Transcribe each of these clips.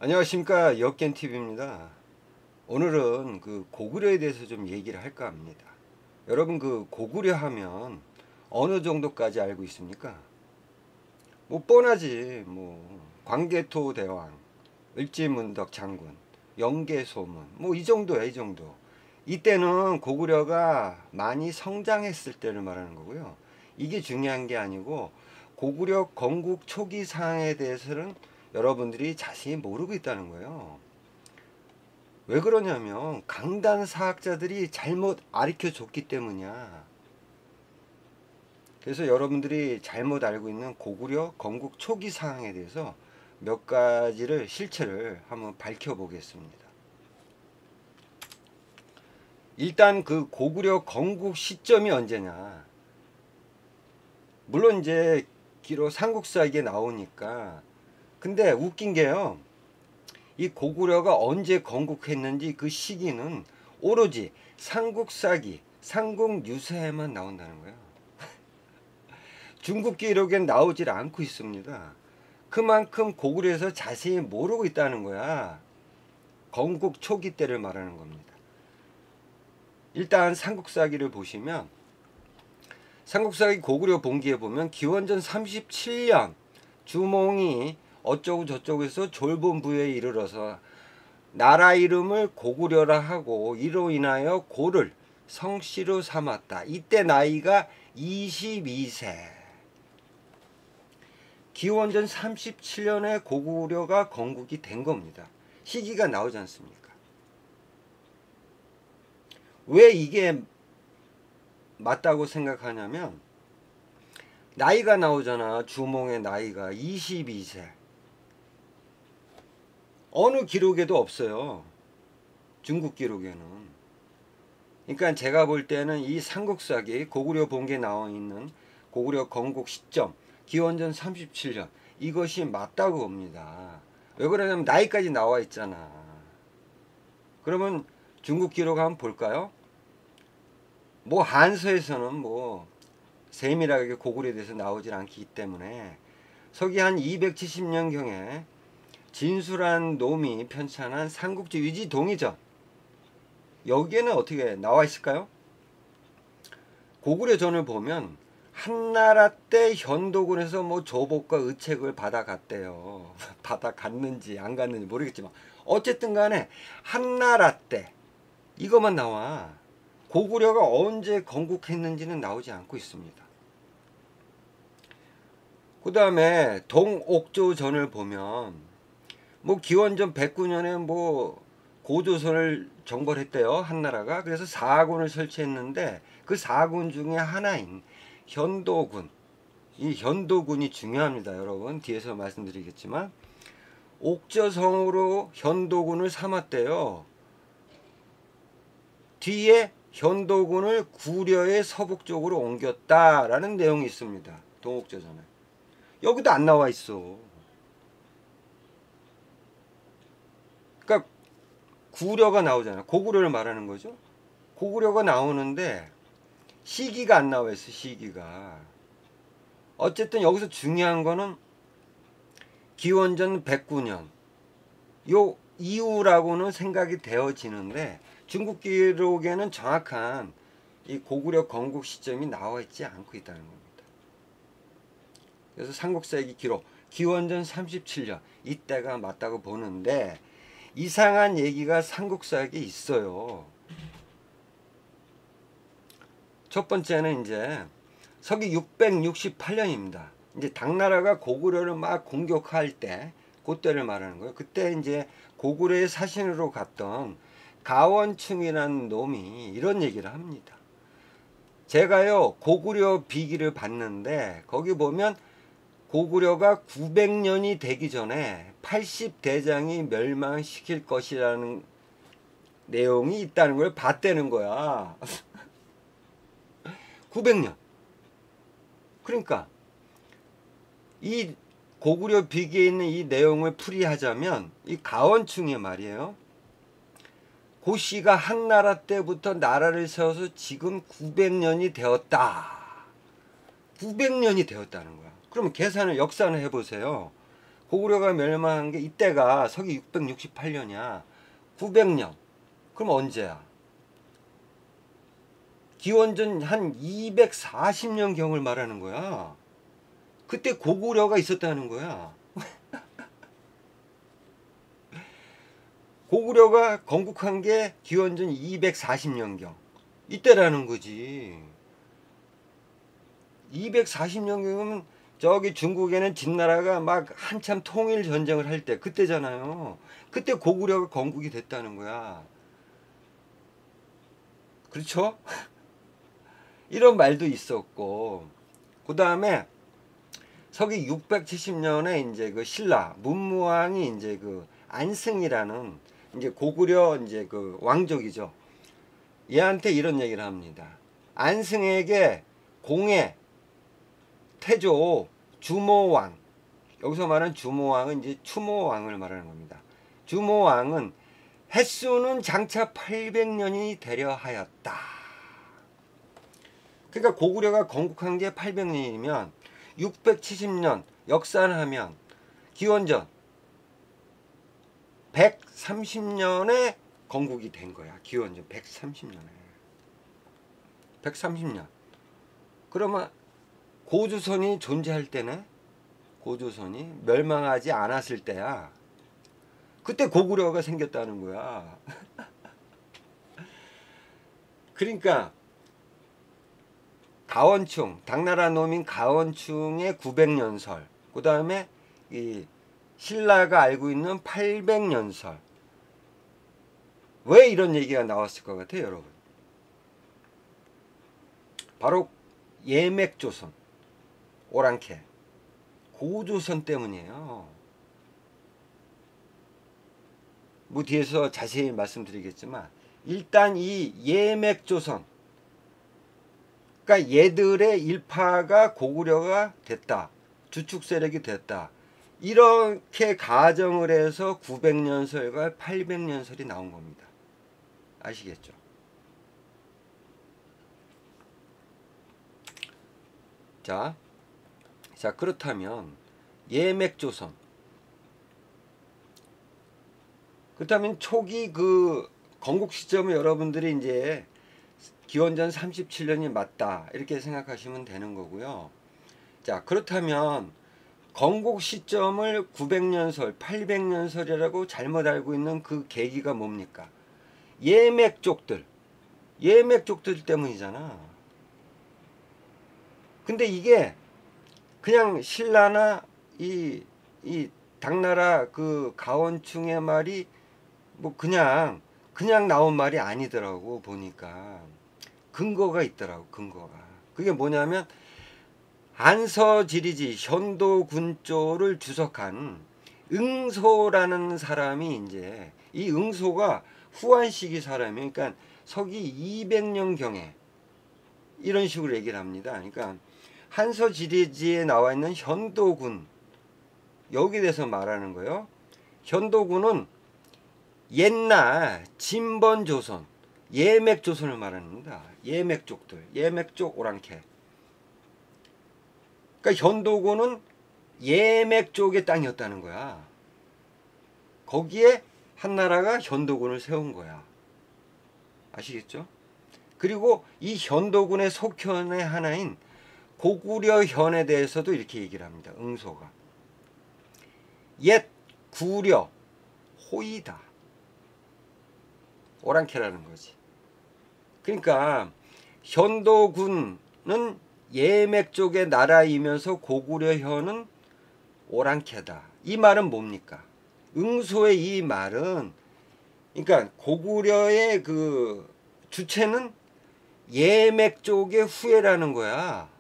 안녕하십니까, 역겐TV입니다. 오늘은 그 고구려에 대해서 좀 얘기를 할까 합니다. 여러분, 그 고구려 하면 어느 정도까지 알고 있습니까? 뭐 뻔하지. 뭐 광개토 대왕, 을지문덕 장군, 영계소문, 뭐 이 정도야, 이 정도. 이때는 고구려가 많이 성장했을 때를 말하는 거고요. 이게 중요한 게 아니고 고구려 건국 초기 상황에 대해서는 여러분들이 자세히 모르고 있다는 거예요. 왜 그러냐면 강단 사학자들이 잘못 가르쳐 줬기 때문이야. 그래서 여러분들이 잘못 알고 있는 고구려 건국 초기 상황에 대해서 몇 가지를 실체를 한번 밝혀보겠습니다. 일단 그 고구려 건국 시점이 언제냐. 물론 이제 기록 삼국사 이게 나오니까. 근데 웃긴 게요. 이 고구려가 언제 건국했는지 그 시기는 오로지 삼국사기, 삼국유사에만 나온다는 거예요. 중국 기록엔 나오질 않고 있습니다. 그만큼 고구려에서 자세히 모르고 있다는 거야. 건국 초기 때를 말하는 겁니다. 일단 삼국사기를 보시면 삼국사기 고구려 본기에 보면 기원전 37년 주몽이 어쩌고 저쩌고 해서 졸본부에 이르러서 나라 이름을 고구려라 하고 이로 인하여 고를 성씨로 삼았다. 이때 나이가 22세. 기원전 37년에 고구려가 건국이 된 겁니다. 시기가 나오지 않습니까? 왜 이게 맞다고 생각하냐면 나이가 나오잖아. 주몽의 나이가 22세. 어느 기록에도 없어요. 중국 기록에는. 그러니까 제가 볼 때는 이 삼국사기 고구려 본기에 나와 있는 고구려 건국 시점 기원전 37년 이것이 맞다고 봅니다. 왜 그러냐면 나이까지 나와 있잖아. 그러면 중국 기록 한번 볼까요? 뭐 한서에서는 뭐 세밀하게 고구려에 대해서 나오질 않기 때문에 서기 한 270년경에 진수란 놈이 편찬한 삼국지 위지동의전 여기에는 어떻게 나와 있을까요? 고구려전을 보면 한나라 때 현도군에서 뭐 조복과 의책을 받아갔대요. 받아갔는지 안 갔는지 모르겠지만 어쨌든 간에 한나라 때 이것만 나와. 고구려가 언제 건국했는지는 나오지 않고 있습니다. 그 다음에 동옥조전을 보면 뭐 기원전 109년에 뭐 고조선을 정벌했대요. 한나라가. 그래서 4군을 설치했는데 그 4군 중에 하나인 현도군. 이 현도군이 중요합니다. 여러분 뒤에서 말씀드리겠지만 옥저성으로 현도군을 삼았대요. 뒤에 현도군을 구려의 서북 쪽으로 옮겼다라는 내용이 있습니다. 동옥저전에. 여기도 안 나와 있어. 그러니까 구려가 나오잖아. 고구려를 말하는 거죠. 고구려가 나오는데 시기가 안 나와 있어. 시기가. 어쨌든 여기서 중요한 거는 기원전 109년 요 이후라고는 생각이 되어지는데 중국 기록에는 정확한 이 고구려 건국 시점이 나와 있지 않고 있다는 겁니다. 그래서 삼국사기 기록 기원전 37년 이때가 맞다고 보는데 이상한 얘기가 삼국사기에 있어요. 첫 번째는 이제 서기 668년입니다. 이제 당나라가 고구려를 막 공격할 때 그때를 말하는 거예요. 그때 이제 고구려의 사신으로 갔던 가원충이라는 놈이 이런 얘기를 합니다. 제가요 고구려 비기를 봤는데 거기 보면 고구려가 900년이 되기 전에 80대장이 멸망시킬 것이라는 내용이 있다는 걸 봤다는 거야. 900년. 그러니까 이 고구려 비기에 있는 이 내용을 풀이하자면 이 가원충의 말이에요. 고씨가 한나라 때부터 나라를 세워서 지금 900년이 되었다. 900년이 되었다는 거야. 그러면 계산을 역산을 해보세요. 고구려가 멸망한 게 이때가 서기 668년이야. 900년. 그럼 언제야? 기원전 한 240년경을 말하는 거야. 그때 고구려가 있었다는 거야. 고구려가 건국한 게 기원전 240년경. 이때라는 거지. 240년경이면 저기 중국에는 진나라가 막 한참 통일 전쟁을 할 때 그때잖아요. 그때 고구려가 건국이 됐다는 거야. 그렇죠? 이런 말도 있었고, 그 다음에 서기 670년에 이제 그 신라 문무왕이 이제 그 안승이라는 이제 고구려 이제 그 왕족이죠. 얘한테 이런 얘기를 합니다. 안승에게 공해 태조 주모왕, 여기서 말하는 주모왕은 이제 추모왕을 말하는 겁니다. 주모왕은 햇수는 장차 800년이 되려 하였다. 그러니까 고구려가 건국한 게 800년이면 670년 역산하면 기원전 130년에 건국이 된 거야. 기원전 130년에. 130년. 그러면 고조선이 존재할 때네. 고조선이 멸망하지 않았을 때야. 그때 고구려가 생겼다는 거야. 그러니까 가원충, 당나라 놈인 가원충의 900년설, 그 다음에 이 신라가 알고 있는 800년설. 왜 이런 얘기가 나왔을 것 같아요, 여러분? 바로 예맥조선, 오랑캐, 고조선 때문이에요. 뭐 뒤에서 자세히 말씀드리겠지만 일단 이 예맥조선, 그러니까 얘들의 일파가 고구려가 됐다, 주축 세력이 됐다, 이렇게 가정을 해서 900년설과 800년설이 나온 겁니다. 아시겠죠? 자 그렇다면 예맥조선, 그렇다면 초기 그 건국 시점을 여러분들이 이제 기원전 37년이 맞다 이렇게 생각하시면 되는 거고요. 자, 그렇다면 건국 시점을 900년설, 800년설이라고 잘못 알고 있는 그 계기가 뭡니까? 예맥족들 때문이잖아. 근데 이게 그냥 신라나 이 당나라 그 가원충의 말이 뭐 그냥 나온 말이 아니더라고. 보니까 근거가 있더라고. 근거가 그게 뭐냐면 안서지리지 현도군조를 주석한 응소라는 사람이, 이제 이 응소가 후한 시기 사람이, 그러니까 서기 200년경에 이런 식으로 얘기를 합니다. 그러니까 한서지리지에 나와 있는 현도군, 여기 대해서 말하는 거예요. 현도군은 옛날 진번조선, 예맥조선을 말합니다. 예맥족들, 예맥족 오랑캐. 그러니까 현도군은 예맥족의 땅이었다는 거야. 거기에 한나라가 현도군을 세운 거야. 아시겠죠? 그리고 이 현도군의 속현의 하나인 고구려현에 대해서도 이렇게 얘기를 합니다. 응소가 옛 구려 호이다, 오랑캐라는 거지. 그러니까 현도군은 예맥족의 나라이면서 고구려현은 오랑캐다. 이 말은 뭡니까? 응소의 이 말은, 그러니까 고구려의 그 주체는 예맥족의 후예라는 거야.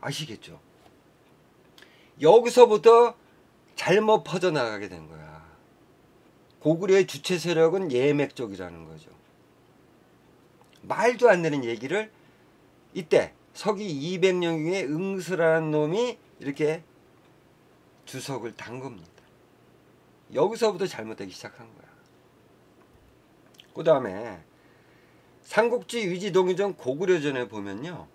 아시겠죠? 여기서부터 잘못 퍼져나가게 된 거야. 고구려의 주체 세력은 예맥족이라는 거죠. 말도 안 되는 얘기를 이때 서기 200년경에 응스라는 놈이 이렇게 주석을 단 겁니다. 여기서부터 잘못되기 시작한 거야. 그 다음에 삼국지 위지동의전 고구려전에 보면요,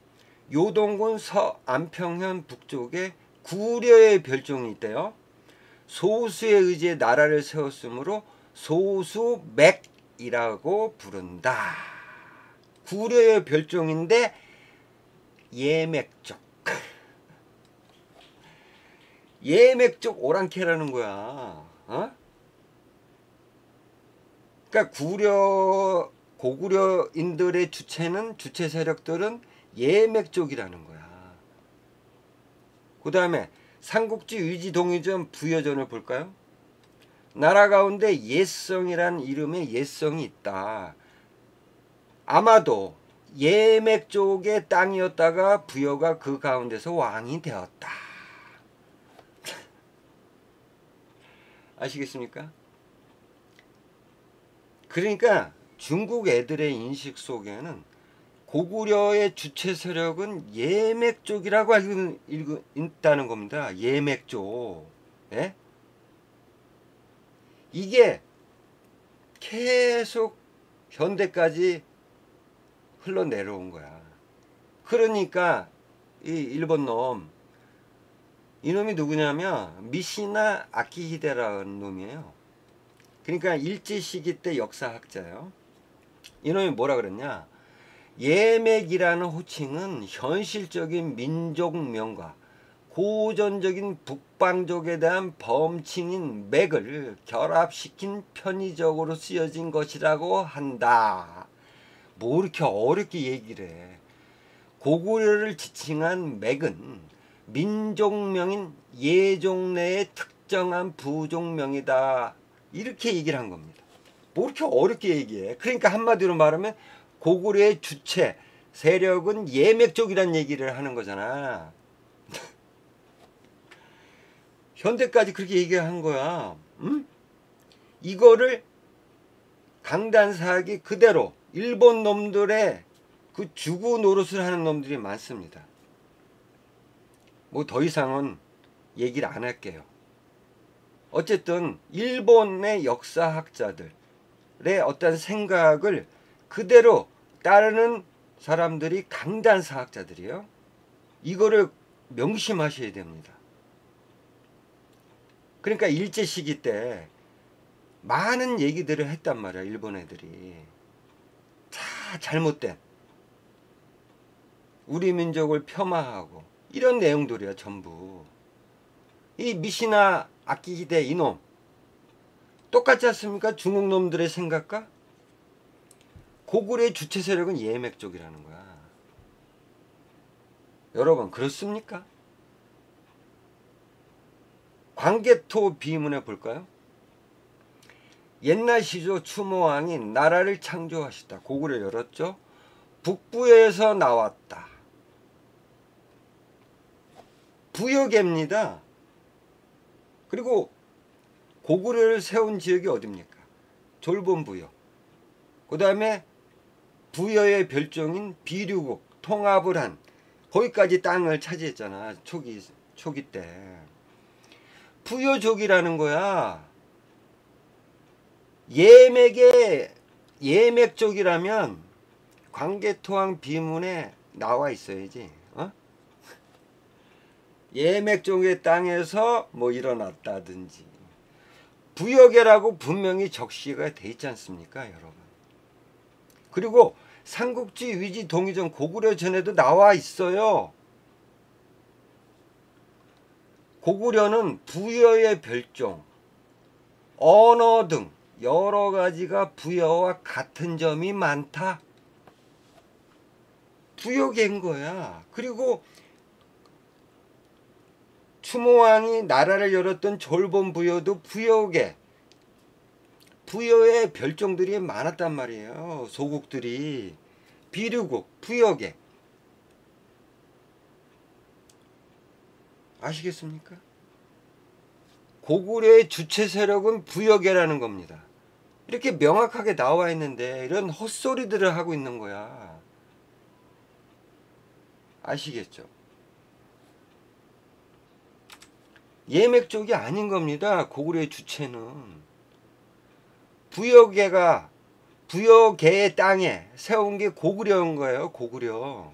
요동군 서안평현 북쪽에 구려의 별종이 있대요. 소수의 의지에 나라를 세웠으므로 소수맥이라고 부른다. 구려의 별종인데 예맥족. 예맥족 오랑캐라는 거야. 어? 그러니까 고구려인들의 주체 세력들은 예맥족이라는 거야. 그 다음에 삼국지 위지동의전 부여전을 볼까요? 나라 가운데 예성이란 이름의 예성이 있다. 아마도 예맥족의 땅이었다가 부여가 그 가운데서 왕이 되었다. 아시겠습니까? 그러니까 중국 애들의 인식 속에는 고구려의 주체 세력은 예맥족이라고 알고 있다는 겁니다. 예맥족. 예? 이게 계속 현대까지 흘러내려온 거야. 그러니까 이 일본 놈, 이놈이 누구냐면 미시나 아키히데라는 놈이에요. 그러니까 일제 시기 때 역사학자예요. 이놈이 뭐라 그랬냐? 예맥이라는 호칭은 현실적인 민족명과 고전적인 북방족에 대한 범칭인 맥을 결합시킨 편의적으로 쓰여진 것이라고 한다. 뭐 이렇게 어렵게 얘기를 해. 고구려를 지칭한 맥은 민족명인 예종 내의 특정한 부족명이다. 이렇게 얘기를 한 겁니다. 뭐 이렇게 어렵게 얘기해. 그러니까 한마디로 말하면 고구려의 주체 세력은 예맥족이란 얘기를 하는 거잖아. 현대까지 그렇게 얘기한 거야. 응? 이거를 강단사하기 그대로 일본 놈들의 그 주구 노릇을 하는 놈들이 많습니다. 뭐 더 이상은 얘기를 안 할게요. 어쨌든 일본의 역사학자들의 어떤 생각을 그대로 따르는 사람들이 강단사학자들이에요. 이거를 명심하셔야 됩니다. 그러니까 일제 시기 때 많은 얘기들을 했단 말이야. 일본 애들이 다 잘못된 우리 민족을 폄하하고 이런 내용들이야 전부. 이 미시나 아키히데 이놈 똑같지 않습니까? 중국 놈들의 생각과 고구려의 주체 세력은 예맥족이라는 거야. 여러분 그렇습니까? 광개토 비문에 볼까요? 옛날 시조 추모왕이 나라를 창조하시다. 고구려 열었죠. 북부에서 나왔다. 부여계입니다. 그리고 고구려를 세운 지역이 어딥니까? 졸본부여. 그 다음에 부여의 별종인 비류국 통합을 한 거기까지 땅을 차지했잖아. 초기 때. 부여족이라는 거야. 예맥족이라면 광개토왕 비문에 나와 있어야지. 어? 예맥족의 땅에서 뭐 일어났다든지 부여계라고 분명히 적시가 돼 있지 않습니까, 여러분? 그리고 삼국지 위지 동의전 고구려 전에도 나와 있어요. 고구려는 부여의 별종, 언어 등 여러 가지가 부여와 같은 점이 많다. 부여계인 거야. 그리고 추모왕이 나라를 열었던 졸본부여도 부여계, 부여의 별종들이 많았단 말이에요. 소국들이. 비류국, 부여계. 아시겠습니까? 고구려의 주체 세력은 부여계라는 겁니다. 이렇게 명확하게 나와 있는데 이런 헛소리들을 하고 있는 거야. 아시겠죠? 예맥족이 아닌 겁니다. 고구려의 주체는. 부여계의 땅에 세운 게 고구려인 거예요. 고구려.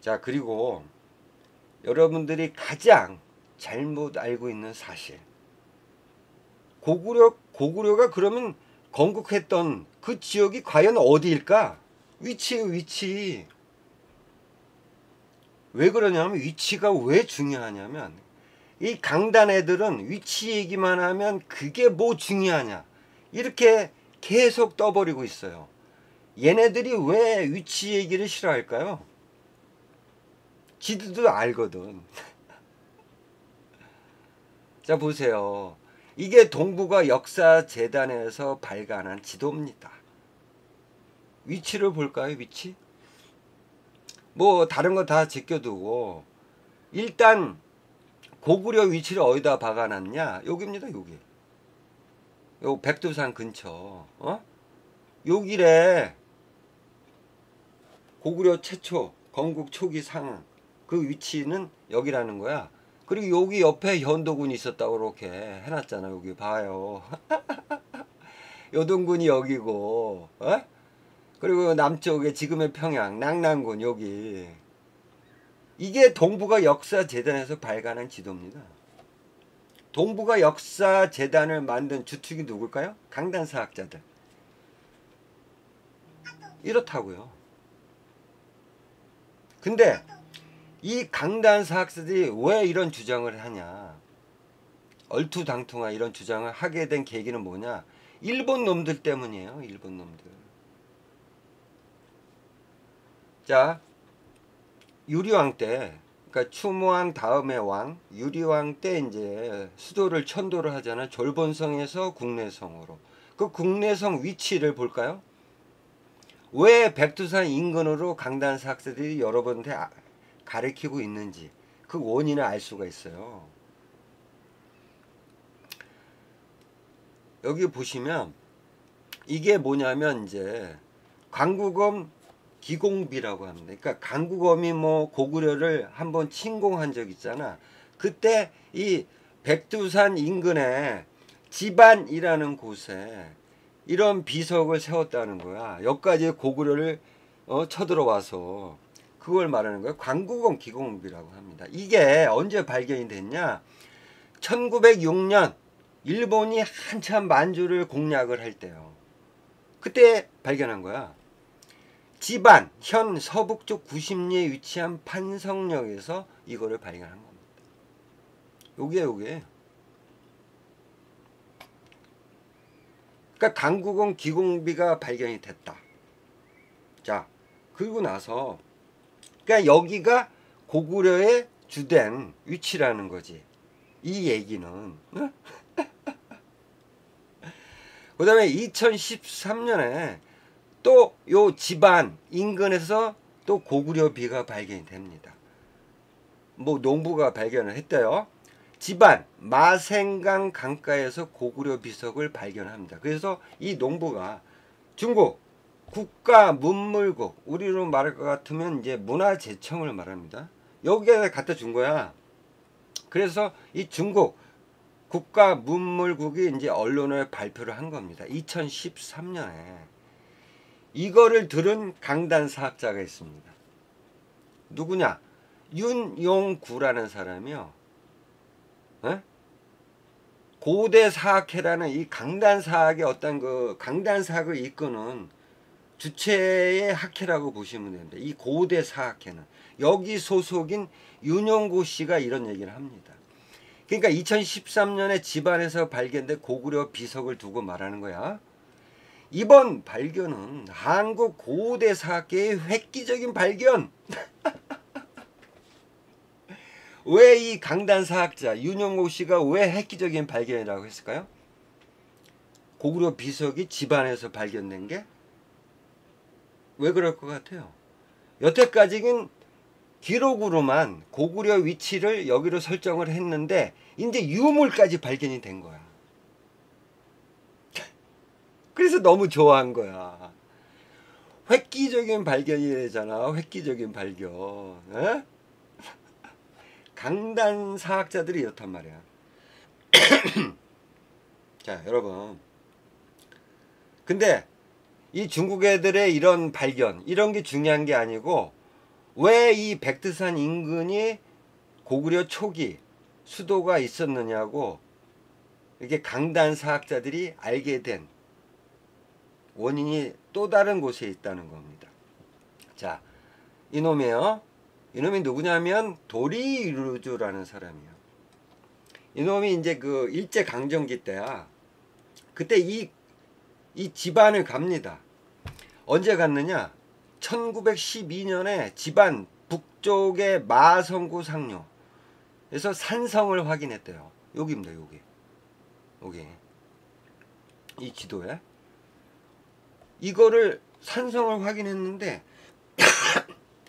자, 그리고 여러분들이 가장 잘못 알고 있는 사실. 고구려가 그러면 건국했던 그 지역이 과연 어디일까? 위치예요, 위치. 왜 그러냐면 위치가 왜 중요하냐면 이 강단 애들은 위치 얘기만 하면 그게 뭐 중요하냐 이렇게 계속 떠버리고 있어요. 얘네들이 왜 위치 얘기를 싫어할까요? 지들도 알거든. 자, 보세요. 이게 동북아 역사재단에서 발간한 지도입니다. 위치를 볼까요? 위치? 뭐 다른 거 다 제껴두고 일단 고구려 위치를 어디다 박아놨냐? 여기입니다. 여기. 요 백두산 근처. 여기래. 고구려 최초 건국 초기 상황. 그 위치는 여기라는 거야. 그리고 여기 옆에 현도군이 있었다고 그렇게 해놨잖아. 여기 봐요. 요동군이 여기고, 그리고 남쪽에 지금의 평양, 낙랑군 여기. 이게 동북아 역사재단에서 발간한 지도입니다. 동북아 역사재단을 만든 주축이 누굴까요? 강단사학자들. 이렇다고요. 근데 이 강단사학자들이 왜 이런 주장을 하냐? 얼토당토나 이런 주장을 하게 된 계기는 뭐냐? 일본 놈들 때문이에요. 일본 놈들. 자, 유리왕 때, 그러니까 추모왕 다음의 왕 유리왕 때 이제 수도를 천도를 하잖아요. 졸본성에서 국내성으로. 그 국내성 위치를 볼까요? 왜 백두산 인근으로 강단사학자들이 여러 번째 가리키고 있는지 그 원인을 알 수가 있어요. 여기 보시면 이게 뭐냐면 이제 강국엄 기공비라고 합니다. 그러니까 강국엄이 뭐 고구려를 한번 침공한 적 있잖아. 그때 이 백두산 인근에 지반이라는 곳에 이런 비석을 세웠다는 거야. 여기까지 고구려를 쳐들어와서 그걸 말하는 거예요. 강국엄 기공비라고 합니다. 이게 언제 발견이 됐냐? 1906년 일본이 한참 만주를 공략을 할 때요. 그때 발견한 거야. 지반, 현 서북쪽 90리에 위치한 판성역에서 이거를 발견한 겁니다. 요게. 그러니까 강국엄 기공비가 발견이 됐다. 자, 그리고 나서 그러니까 여기가 고구려의 주된 위치라는 거지. 이 얘기는. 그 다음에 2013년에 또 요 지반 인근에서 또 고구려 비가 발견이 됩니다. 뭐 농부가 발견을 했대요. 지반 마생강 강가에서 고구려 비석을 발견합니다. 그래서 이 농부가 중국 국가문물국, 우리로 말할 것 같으면 이제 문화재청을 말합니다. 여기에 갖다 준 거야. 그래서 이 중국 국가문물국이 이제 언론에 발표를 한 겁니다. 2013년에. 이거를 들은 강단사학자가 있습니다. 누구냐? 윤용구라는 사람이요. 고대사학회라는 이 강단사학의 어떤 그 강단사학을 이끄는 주체의 학회라고 보시면 됩니다. 이 고대사학회는 여기 소속인 윤용구 씨가 이런 얘기를 합니다. 그러니까 2013년에 집안에서 발견된 고구려 비석을 두고 말하는 거야. 이번 발견은 한국 고대사학계의 획기적인 발견. 왜 이 강단사학자 윤용구 씨가 왜 획기적인 발견이라고 했을까요? 고구려 비석이 집안에서 발견된 게 왜 그럴 것 같아요? 여태까지는 기록으로만 고구려 위치를 여기로 설정을 했는데 이제 유물까지 발견이 된 거야. 그래서 너무 좋아한 거야. 획기적인 발견이잖아. 획기적인 발견. 강단사학자들이 이렇단 말이야. 자, 여러분. 근데 이 중국 애들의 이런 발견, 이런 게 중요한 게 아니고 왜 이 백두산 인근이 고구려 초기 수도가 있었느냐고 이렇게 강단 사학자들이 알게 된 원인이 또 다른 곳에 있다는 겁니다. 자, 이놈이요. 이놈이 누구냐면 도리루주라는 사람이에요. 이놈이 이제 그 일제 강점기 때야. 그때 이 집안을 갑니다. 언제 갔느냐? 1912년에 집안 북쪽의 마성구 상료에서 산성을 확인했대요. 여기입니다. 여기 이 지도에 이거를 산성을 확인했는데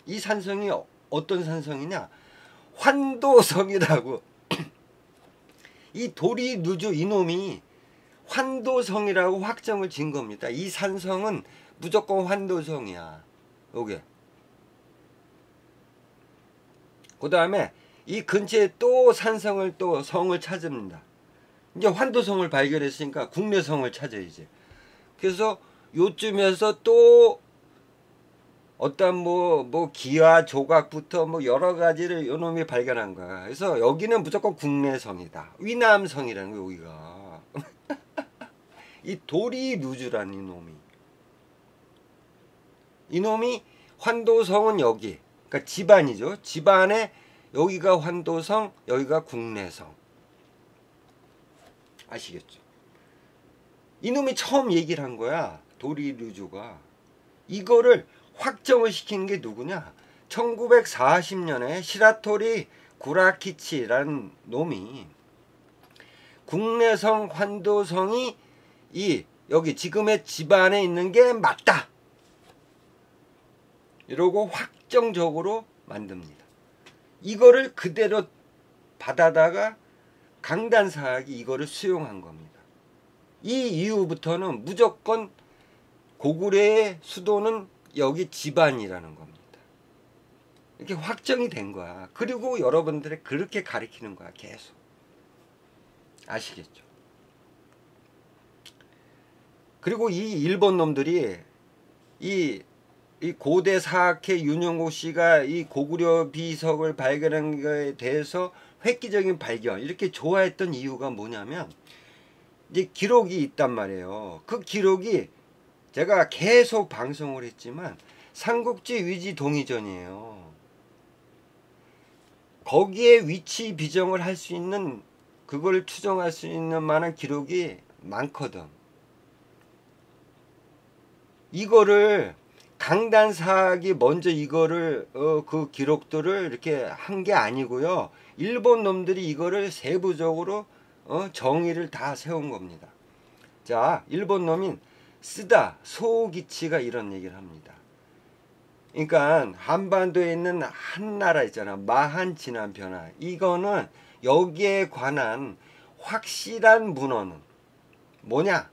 이 산성이 어떤 산성이냐? 환도성이라고. 이 도리루주 이놈이 환도성이라고 확정을 진 겁니다. 이 산성은 무조건 환도성이야. 요게. 그 다음에 이 근처에 또 산성을 또 성을 찾습니다. 이제 환도성을 발견했으니까 국내성을 찾아야지. 그래서 요쯤에서 또 어떤 뭐 기와 조각부터 뭐 여러 가지를 요놈이 발견한 거야. 그래서 여기는 무조건 국내성이다. 위남성이라는 거 여기가. 이 도리루주라는 이놈이 환도성은 여기. 그러니까 집안이죠. 집안에 여기가 환도성, 여기가 국내성. 아시겠죠? 이놈이 처음 얘기를 한 거야. 도리루주가. 이거를 확정을 시킨 게 누구냐? 1940년에 시라토리 구라키치라는 놈이 국내성 환도성이 여기 지금의 집안에 있는 게 맞다. 이러고 확정적으로 만듭니다. 이거를 그대로 받아다가 강단사학이 이거를 수용한 겁니다. 이 이후부터는 무조건 고구려의 수도는 여기 집안이라는 겁니다. 이렇게 확정이 된 거야. 그리고 여러분들이 그렇게 가르치는 거야. 계속. 아시겠죠? 그리고 이 일본 놈들이 이 고대 사학회 윤영옥 씨가 이 고구려 비석을 발견한 것에 대해서 획기적인 발견 이렇게 좋아했던 이유가 뭐냐면 이제 기록이 있단 말이에요. 그 기록이 제가 계속 방송을 했지만 삼국지 위지 동의전이에요. 거기에 위치 비정을 할 수 있는 그걸 추정할 수 있는 만한 기록이 많거든. 이거를 강단사학이 먼저 이거를 그 기록들을 이렇게 한 게 아니고요. 일본 놈들이 이거를 세부적으로 정의를 다 세운 겁니다. 자, 일본 놈인 쓰다 소기치가 이런 얘기를 합니다. 그러니까 한반도에 있는 한 나라 있잖아. 마한 진안 변화. 이거는 여기에 관한 확실한 문헌은 뭐냐?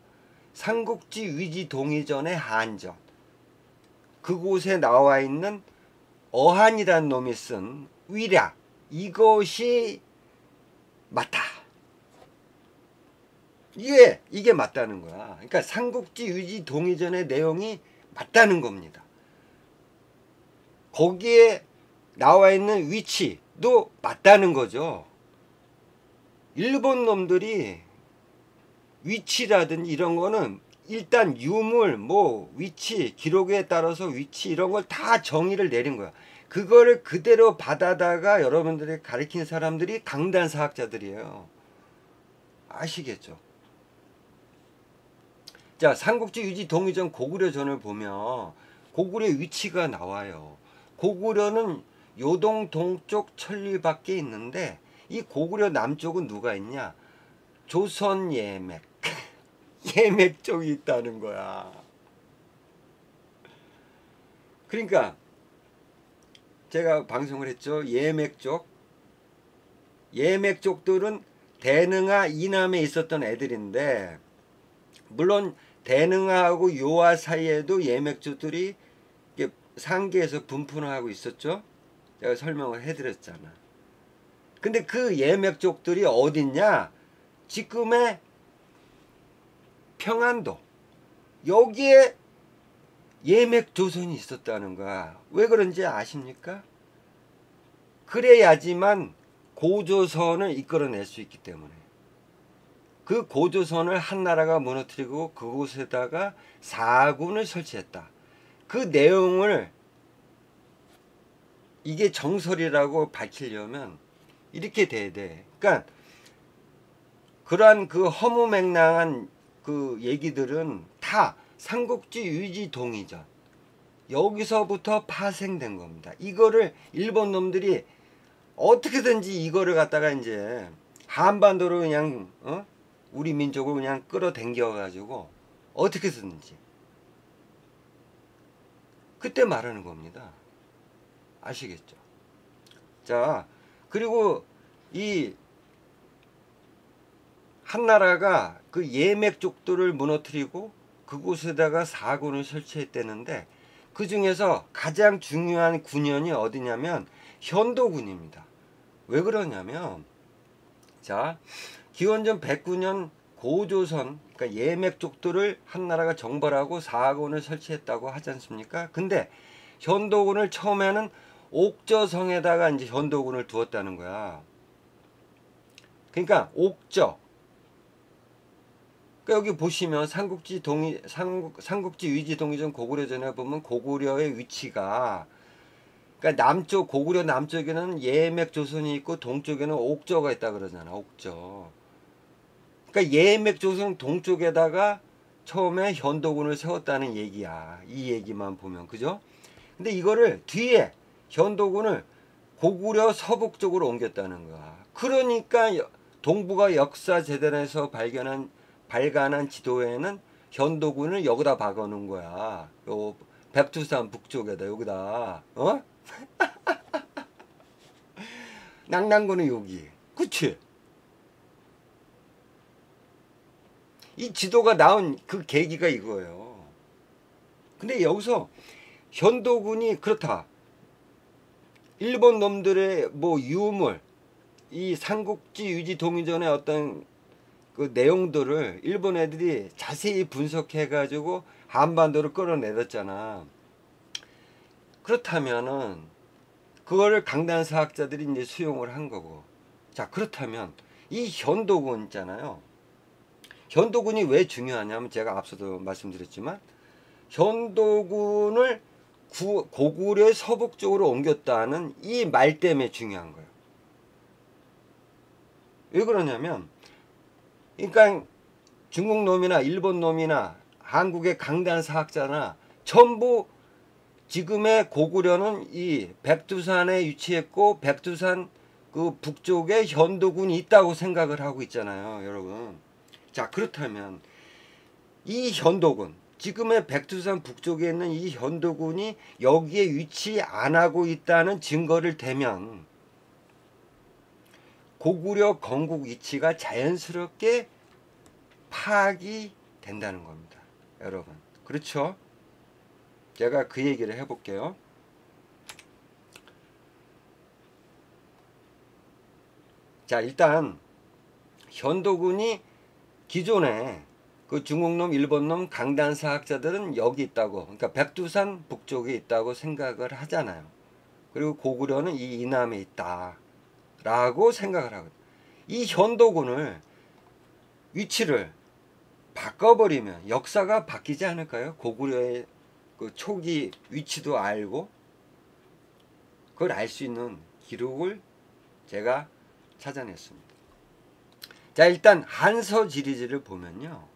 삼국지 위지 동의전의 한전. 그곳에 나와 있는 어한이라는 놈이 쓴 위략. 이것이 맞다. 이게 맞다는 거야. 그러니까 삼국지 위지 동의전의 내용이 맞다는 겁니다. 거기에 나와 있는 위치도 맞다는 거죠. 일본 놈들이 위치라든지 이런 거는 일단 유물, 위치, 기록에 따라서 위치 이런 걸 다 정의를 내린 거야. 그거를 그대로 받아다가 여러분들이 가르치는 사람들이 강단사학자들이에요. 아시겠죠? 자, 삼국지 위지 동의전 고구려전을 보면 고구려의 위치가 나와요. 고구려는 요동 동쪽 천리밖에 있는데 이 고구려 남쪽은 누가 있냐? 조선 예맥. 예맥 쪽이 있다는 거야. 그러니까 제가 방송을 했죠. 예맥 쪽들은 대능하 이남에 있었던 애들인데 물론 대능하하고 요하 사이에도 예맥족들이 상계에서 분포를 하고 있었죠. 제가 설명을 해드렸잖아. 근데 그 예맥족들이 어딨냐? 지금의 평안도 여기에 예맥조선이 있었다는 거야. 왜 그런지 아십니까? 그래야지만 고조선을 이끌어낼 수 있기 때문에 그 고조선을 한나라가 무너뜨리고 그곳에다가 사군을 설치했다. 그 내용을 이게 정설이라고 밝히려면 이렇게 돼야 돼. 그러니까 그러한 그 허무맹랑한 그 얘기들은 다 삼국지 위지 동의전 여기서부터 파생된 겁니다. 이거를 일본 놈들이 어떻게든지 이거를 갖다가 이제 한반도로 그냥 우리 민족을 그냥 끌어당겨 가지고 어떻게든지 그때 말하는 겁니다. 아시겠죠? 자, 그리고 이 한나라가 그 예맥족들을 무너뜨리고 그곳에다가 사군을 설치했다는데 그 중에서 가장 중요한 군현이 어디냐면 현도군입니다. 왜 그러냐면 자, 기원전 109년 고조선 그러니까 예맥족들을 한나라가 정벌하고 사군을 설치했다고 하지 않습니까? 근데 현도군을 처음에는 옥저성에다가 이제 현도군을 두었다는 거야. 그러니까 옥저. 그러니까 여기 보시면 삼국지 위지 동의전 고구려전에 보면 고구려의 위치가 그러니까 남쪽 고구려 남쪽에는 예맥조선이 있고 동쪽에는 옥저가 있다 그러잖아. 옥저. 그러니까 예맥조선 동쪽에다가 처음에 현도군을 세웠다는 얘기야. 이 얘기만 보면 그죠? 근데 이거를 뒤에 현도군을 고구려 서북 쪽으로 옮겼다는 거야. 그러니까 동북아 역사재단에서 발간한 지도에는 현도군을 여기다 박아놓은 거야. 요 백두산 북쪽에다 여기다. 낙랑군은 여기. 그치? 이 지도가 나온 그 계기가 이거예요. 근데 여기서 현도군이 그렇다. 일본 놈들의 뭐 유물, 이 삼국지 위지 동의전의 어떤 그 내용들을 일본 애들이 자세히 분석해가지고 한반도를 끌어내렸잖아. 그렇다면은 그거를 강단사학자들이 이제 수용을 한 거고. 자, 그렇다면 이 현도군 있잖아요. 현도군이 왜 중요하냐면 제가 앞서도 말씀드렸지만 현도군을 고구려의 서북 쪽으로 옮겼다는 이 말 때문에 중요한 거예요. 왜 그러냐면 그러니까 중국 놈이나 일본 놈이나 한국의 강단 사학자나 전부 지금의 고구려는 이 백두산에 위치했고 백두산 그 북쪽에 현도군이 있다고 생각을 하고 있잖아요, 여러분. 자, 그렇다면 이 현도군 지금의 백두산 북쪽에 있는 이 현도군이 여기에 위치 안 하고 있다는 증거를 대면 고구려 건국 위치가 자연스럽게 파악이 된다는 겁니다, 여러분. 그렇죠? 제가 그 얘기를 해볼게요. 자, 일단 현도군이 기존에 그 중국놈, 일본놈 강단사학자들은 여기 있다고, 그러니까 백두산 북쪽에 있다고 생각을 하잖아요. 그리고 고구려는 이 이남에 있다 라고 생각을 하거든요. 이 현도군을 위치를 바꿔버리면 역사가 바뀌지 않을까요? 고구려의 그 초기 위치도 알고 그걸 알 수 있는 기록을 제가 찾아냈습니다. 자, 일단 한서지리지를 보면요,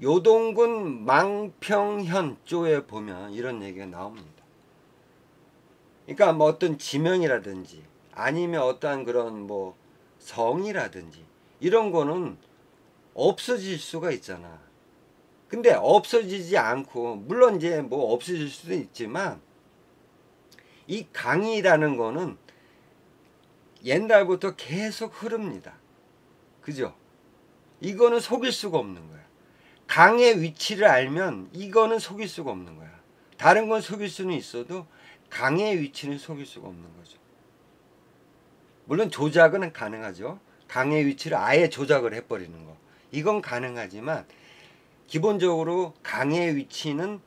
요동군 망평현 쪽에 보면 이런 얘기가 나옵니다. 그러니까 뭐 어떤 지명이라든지 아니면 어떠한 그런 뭐 성이라든지 이런 거는 없어질 수가 있잖아. 근데 없어지지 않고, 물론 이제 뭐 없어질 수도 있지만 이 강이라는 거는 옛날부터 계속 흐릅니다. 그죠? 이거는 속일 수가 없는 거야. 강의 위치를 알면 이거는 속일 수가 없는 거야. 다른 건 속일 수는 있어도 강의 위치는 속일 수가 없는 거죠. 물론 조작은 가능하죠. 강의 위치를 아예 조작을 해버리는 거. 이건 가능하지만 기본적으로 강의 위치는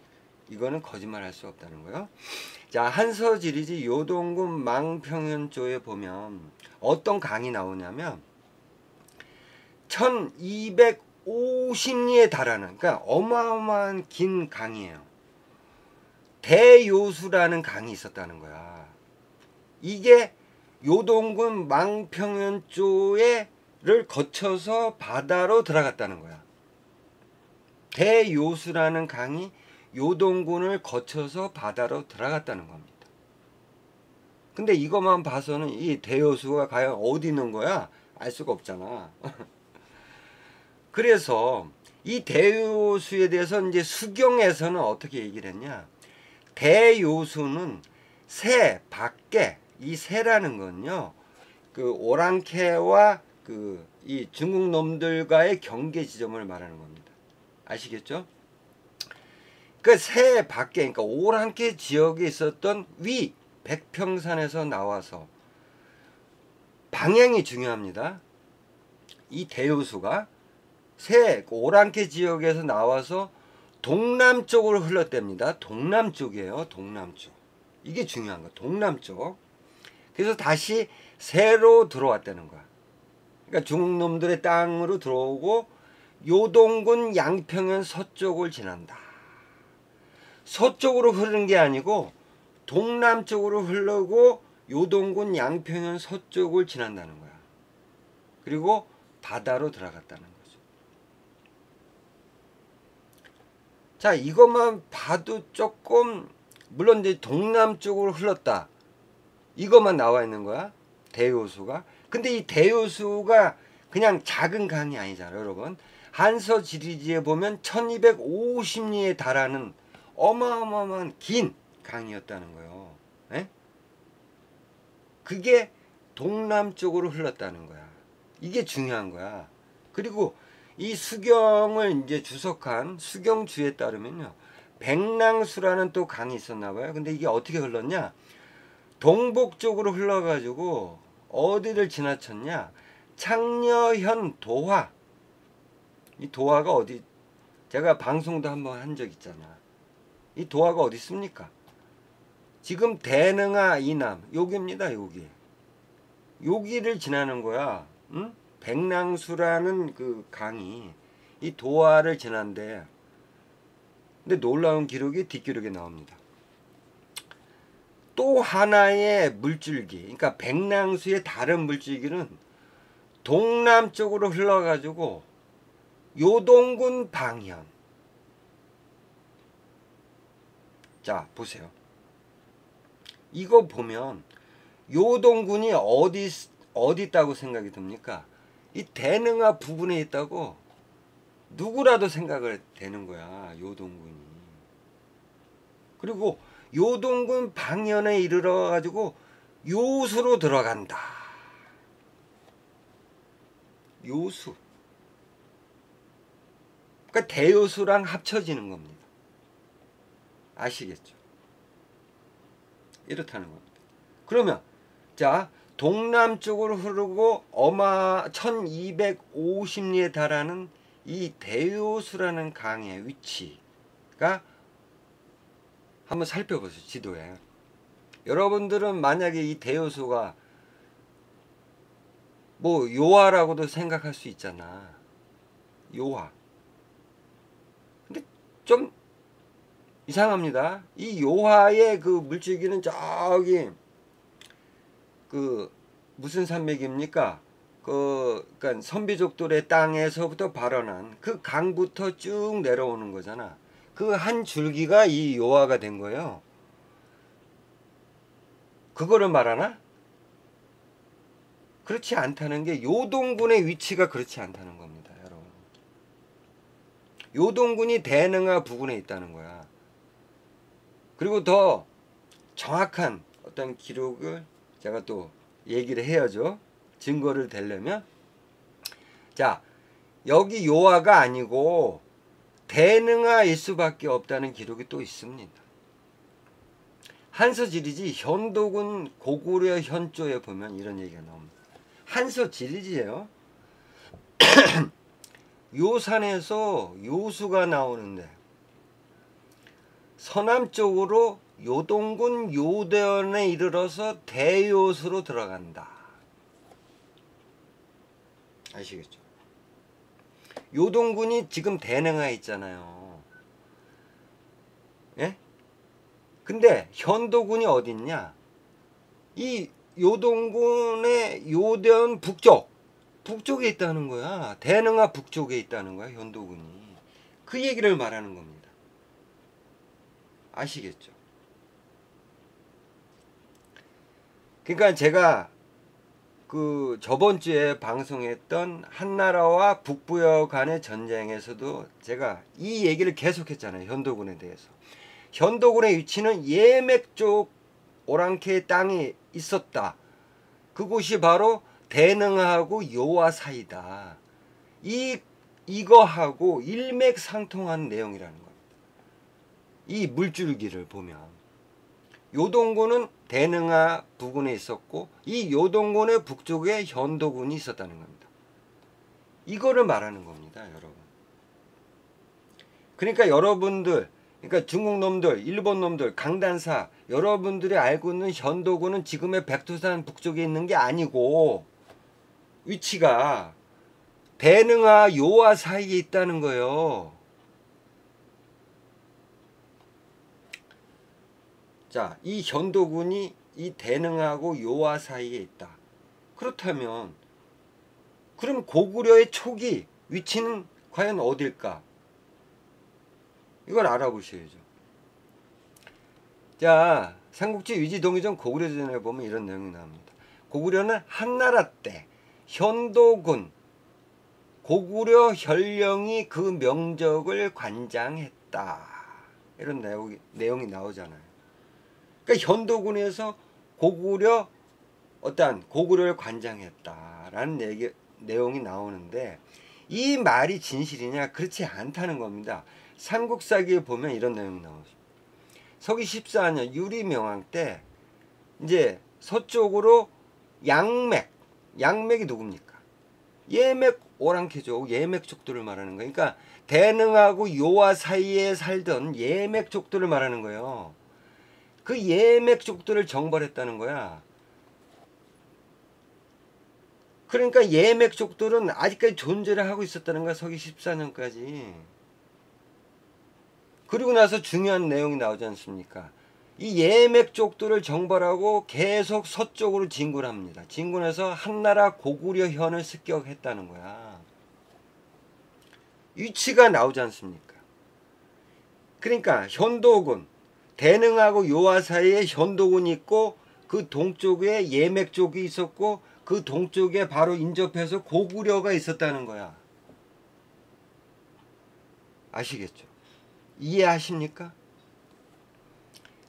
이거는 거짓말 할 수 없다는 거예요. 자, 한서지리지 요동군 망평현조에 보면 어떤 강이 나오냐면 1250리에 달하는, 그러니까 어마어마한 긴 강이에요. 대요수라는 강이 있었다는 거야. 이게 요동군 망평현조를 거쳐서 바다로 들어갔다는 거야. 대요수라는 강이 요동군을 거쳐서 바다로 들어갔다는 겁니다. 근데 이것만 봐서는 이 대요수가 과연 어디 있는 거야? 알 수가 없잖아. 그래서 이 대요수에 대해서 이제 수경에서는 어떻게 얘기를 했냐? 대요수는 새 밖에, 이 새라는 건요, 그 오랑캐와 그 이 중국 놈들과의 경계 지점을 말하는 겁니다. 아시겠죠? 그 새 밖에, 그러니까 오랑캐 지역에 있었던 위 백평산에서 나와서, 방향이 중요합니다. 이 대요수가 새 오랑캐 지역에서 나와서 동남쪽으로 흘렀답니다. 동남쪽이에요. 동남쪽. 이게 중요한 거야. 동남쪽. 그래서 다시 새로 들어왔다는 거야. 그러니까 중국 놈들의 땅으로 들어오고 요동군 양평현 서쪽을 지난다. 서쪽으로 흐르는 게 아니고 동남쪽으로 흐르고 요동군 양평현 서쪽을 지난다는 거야. 그리고 바다로 들어갔다는 거죠. 자, 이것만 봐도 조금, 물론 이제 동남쪽으로 흘렀다, 이것만 나와 있는 거야, 대요수가. 근데 이 대요수가 그냥 작은 강이 아니잖아요, 여러분. 한서지리지에 보면 1250리에 달하는 어마어마한 긴 강이었다는 거예요. 에? 그게 동남쪽으로 흘렀다는 거야. 이게 중요한 거야. 그리고 이 수경을 이제 주석한 수경주에 따르면요, 백랑수라는 또 강이 있었나 봐요. 근데 이게 어떻게 흘렀냐? 동북쪽으로 흘러가지고 어디를 지나쳤냐? 창녀현 도화. 이 도화가 어디, 제가 방송도 한번 한 적 있잖아. 이 도화가 어디 있습니까? 지금 대능아 이남, 여기입니다. 여기를 지나는 거야. 응? 백랑수라는 그 강이 이 도화를 지난데, 근데 놀라운 기록이 뒷기록에 나옵니다. 또 하나의 물줄기, 그러니까 백랑수의 다른 물줄기는 동남쪽으로 흘러가지고 요동군 방현. 자, 보세요. 이거 보면 요동군이 어디 있다고 생각이 듭니까? 이 대능아 부근에 있다고 누구라도 생각을 되는 거야, 요동군이. 그리고 요동군 방현에 이르러 가지고 요수로 들어간다. 요수. 그러니까 대요수랑 합쳐지는 겁니다. 아시겠죠? 이렇다는 겁니다. 그러면 자, 동남쪽으로 흐르고 1250리에 달하는 이 대요수라는 강의 위치가 한번 살펴보세요. 지도에. 여러분들은 만약에 이 대요수가 뭐 요하라고도 생각할 수 있잖아. 요하. 근데 좀 이상합니다. 이 요하의 그 물줄기는 저기 그 무슨 산맥입니까? 그러니까 선비족들의 땅에서부터 발원한 그 강부터 쭉 내려오는 거잖아. 그 한 줄기가 이 요하가 된 거예요. 그거를 말하나? 그렇지 않다는 게, 요동군의 위치가 그렇지 않다는 겁니다, 여러분. 요동군이 대능아 부근에 있다는 거야. 그리고 더 정확한 어떤 기록을 제가 또 얘기를 해야죠. 증거를 대려면. 자, 여기 요하가 아니고 대능아일 수밖에 없다는 기록이 또 있습니다. 한서지리지 현도군 고구려 현조에 보면 이런 얘기가 나옵니다. 한서지리지예요. 요산에서 요수가 나오는데 서남쪽으로 요동군 요대원에 이르러서 대요수로 들어간다. 아시겠죠? 요동군이 지금 대능하에 있잖아요. 예? 근데 현도군이 어디 있냐? 이 요동군의 요대원 북쪽에 있다는 거야. 대능하 북쪽에 있다는 거야, 현도군이. 그 얘기를 말하는 겁니다. 아시겠죠? 그러니까 제가 그 저번 주에 방송했던 한나라와 북부여 간의 전쟁에서도 제가 이 얘기를 계속했잖아요. 현도군에 대해서. 현도군의 위치는 예맥 쪽 오랑캐의 땅이 있었다. 그곳이 바로 대능하고 요하 사이다. 이거하고 일맥상통하는 내용이라는 겁니다. 이 물줄기를 보면 요동군은 대능하 부근에 있었고 이 요동군의 북쪽에 현도군이 있었다는 겁니다. 이거를 말하는 겁니다, 여러분. 그러니까 여러분들, 그러니까 중국 놈들, 일본 놈들, 강단사, 여러분들이 알고 있는 현도군은 지금의 백두산 북쪽에 있는 게 아니고 위치가 대능하 요하 사이에 있다는 거예요. 자, 이 현도군이 이 대능하고 요하 사이에 있다. 그렇다면 그럼 고구려의 초기 위치는 과연 어딜까? 이걸 알아보셔야죠. 자, 삼국지 위지동의전 고구려전에 보면 이런 내용이 나옵니다. 고구려는 한나라 때 현도군 고구려 현령이 그 명적을 관장했다. 이런 내용이 나오잖아요. 그러니까 현도군에서 고구려를 관장했다라는 내용이 나오는데 이 말이 진실이냐? 그렇지 않다는 겁니다. 삼국사기에 보면 이런 내용이 나오죠. 서기 14년 유리명왕 때 이제 서쪽으로 양맥이 누굽니까? 예맥 오랑캐족, 예맥족들을 말하는 거예요. 그러니까 대능하고 요하 사이에 살던 예맥족들을 말하는 거예요. 그 예맥족들을 정벌했다는 거야. 그러니까 예맥족들은 아직까지 존재를 하고 있었다는 거야. 서기 14년까지. 그리고 나서 중요한 내용이 나오지 않습니까? 이 예맥족들을 정벌하고 계속 서쪽으로 진군을 합니다. 진군해서 한나라 고구려현을 습격했다는 거야. 위치가 나오지 않습니까? 그러니까 현도군, 대능하고 요하 사이에 현도군이 있고 그 동쪽에 예맥족이 있었고 그 동쪽에 바로 인접해서 고구려가 있었다는 거야. 아시겠죠? 이해하십니까?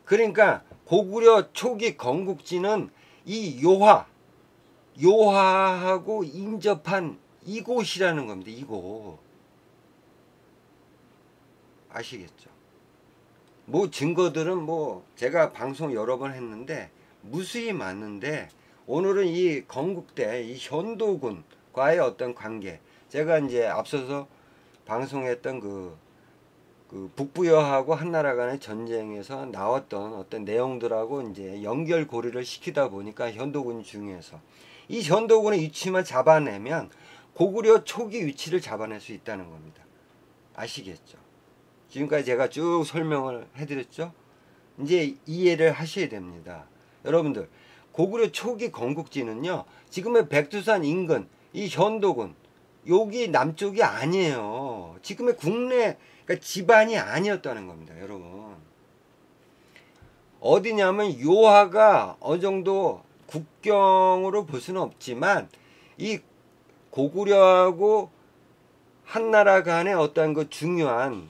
그러니까 고구려 초기 건국지는 이 요하하고 인접한 이곳이라는 겁니다. 이곳. 아시겠죠? 뭐 증거들은 뭐 제가 방송 여러 번 했는데 무수히 많은데 오늘은 이 건국대 이 현도군과의 어떤 관계, 제가 이제 앞서서 방송했던 그 북부여하고 한나라 간의 전쟁에서 나왔던 어떤 내용들하고 이제 연결고리를 시키다 보니까 현도군이 중요해서 이 현도군의 위치만 잡아내면 고구려 초기 위치를 잡아낼 수 있다는 겁니다. 아시겠죠? 지금까지 제가 쭉 설명을 해드렸죠? 이제 이해를 하셔야 됩니다. 여러분들, 고구려 초기 건국지는요, 지금의 백두산 인근, 이 현도군, 여기 남쪽이 아니에요. 지금의 국내, 그러니까 집안이 아니었다는 겁니다, 여러분. 어디냐면 요하가 어느 정도 국경으로 볼 수는 없지만 이 고구려하고 한나라 간의 어떤 그 중요한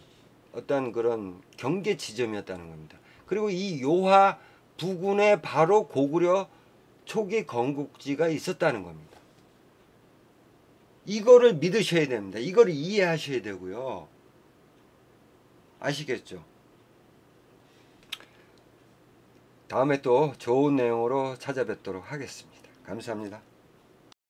어떤 그런 경계 지점이었다는 겁니다. 그리고 이 요하 부근에 바로 고구려 초기 건국지가 있었다는 겁니다. 이거를 믿으셔야 됩니다. 이거를 이해하셔야 되고요. 아시겠죠? 다음에 또 좋은 내용으로 찾아뵙도록 하겠습니다. 감사합니다.